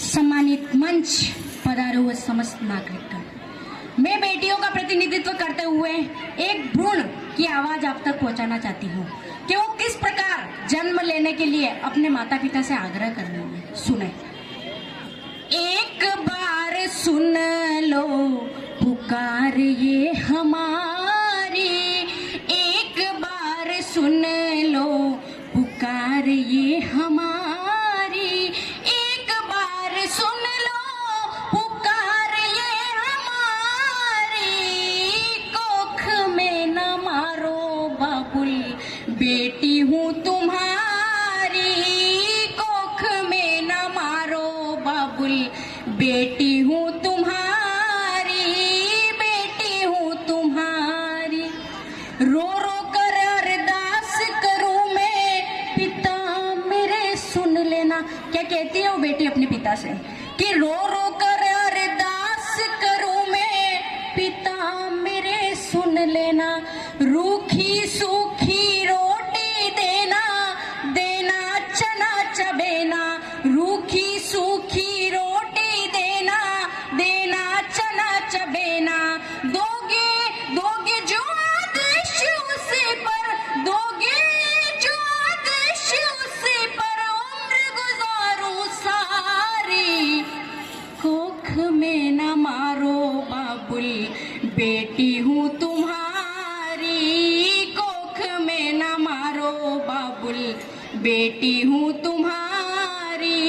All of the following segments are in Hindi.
सम्मानित मंच पधारे हुए समस्त नागरिकगण, मैं बेटियों का प्रतिनिधित्व करते हुए एक भ्रूण की आवाज आप तक पहुंचाना चाहती हूँ कि वो किस प्रकार जन्म लेने के लिए अपने माता पिता से आग्रह कर रही है। सुने। एक बार सुन लो पुकार ये हमारी, एक बार सुन लो पुकार ये हमारी, एक बार सुन लो पुकार ये हमारी, कोख में न मारो बाबुल बेटी हूँ तुम्हारी, कोख में न मारो बाबुल बेटी हूँ तुम्हारी, बेटी हूँ तुम्हारी। रो रो कर अरदास करूं मैं पिता मेरे सुन लेना। क्या कहती है वो बेटी अपने पिता से कि रो रो कर अरदास करूं मैं पिता मेरे सुन लेना, रूखी सूखी रोटी देना, देना चना चबेना, रूखी सूखी रोटी देना, देना चना चबेना, दोगे दोगे जो आदेश उसी पर, दोगे जो आदेश उसी पर उम्र गुजारूं सारी, कोख में न मारो बाबुल बेटी हूँ तुम्हारी, कोख में न मारो बाबुल बेटी हूँ तुम्हारी,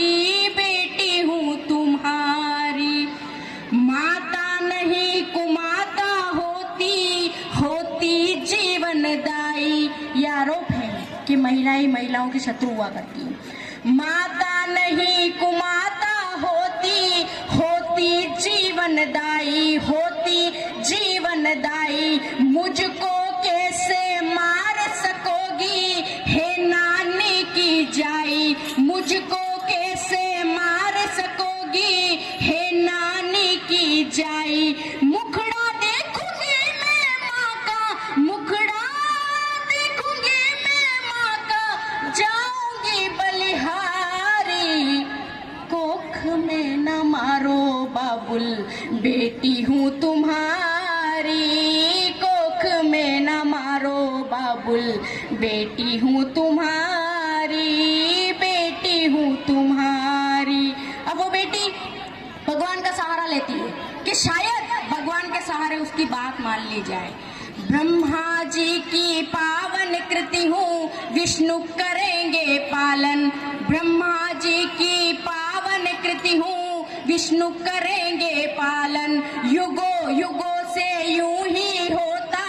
बेटी हूँ तुम्हारी। माता नहीं कुमाता होती, होती जीवनदायी। ये आरोप है कि महिलाएं महिलाओं की शत्रु हुआ करती है। माता नहीं कुमाता होती, होती जीवनदायी, होती जीवनदायी। मुझको कैसे मार सकोगी हे नानी की जाई, मुझको कैसे मार सकोगी हे नानी की जाई। मुखड़ा देखूंगी मैं माँ का, मुखड़ा देखूंगी मैं माँ का, जाऊंगी बलिहारी, कोख में न मारो बाबुल बेटी हूँ तुम्हारी, कोख में न मारो बाबुल बेटी हूँ तुम्हारी, बेटी हूँ तुम्हारी। अब वो बेटी भगवान का सहारा लेती है कि शायद भगवान के सहारे उसकी बात मान ली जाए। ब्रह्मा जी की पावन कृति हूँ विष्णु करेंगे पालन, ब्रह्मा जी की पावन कृति हूँ विष्णु करेंगे पालन। युगों युगों से यूं ही होता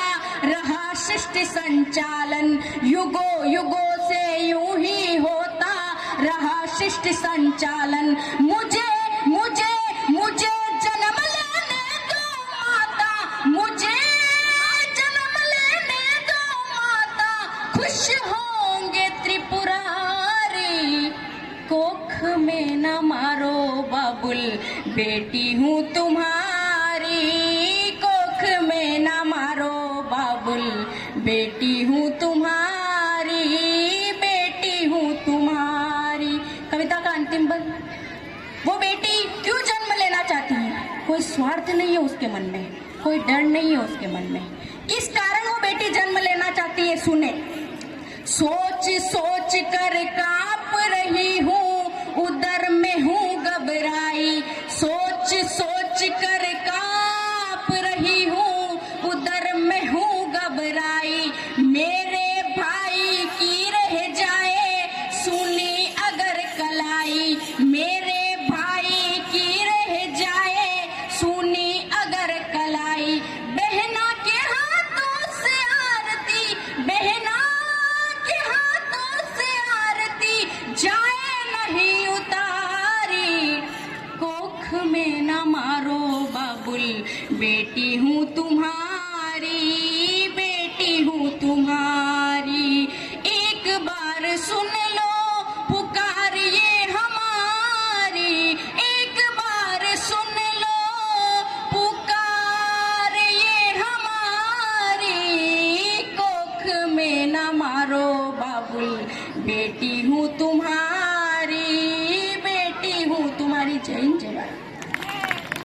रहा सृष्टि संचालन, युगों युगों से यूं ही होता रहा सृष्टि संचालन। मुझे मुझे मुझे जन्म लेने दो माता, मुझे जन्म लेने दो माता, खुश होंगे त्रिपुरारी, कोख में न मारो बाबुल बेटी हूँ तुम्हारी, कोख में न मारो बाबुल बेटी हूँ तुम्हारी, बेटी हूँ तुम्हारी। कविता का अंतिम बंद। वो बेटी क्यों जन्म लेना चाहती है? कोई स्वार्थ नहीं है उसके मन में, कोई डर नहीं है उसके मन में। किस कारण वो बेटी जन्म लेना चाहती है? सुने। सोच सोच कर कांप रही हूँ, उदर में हूँ घबराई, सोच सोच कर कांप रही हूँ, उदर में हूँ घबराई। मेरे भाई की रह जाए सुनी अगर कलाई, मेरे भाई की रह जाए सुनी अगर कलाई। बहना के हाथों से आरती, बहना के हाथों से आरती जाए नहीं उतारी, कोख में न मारो बाबुल बेटी हूँ तुम्हारी, बेटी हूँ तुम्हारी। एक बार सुन लो पुकार ये हमारी, एक बार सुन लो पुकार ये हमारी, कोख में न मारो बाबुल बेटी हूँ तुम्हारी। तुम्हारी बेटी हूँ तुम्हारी जैन जवान।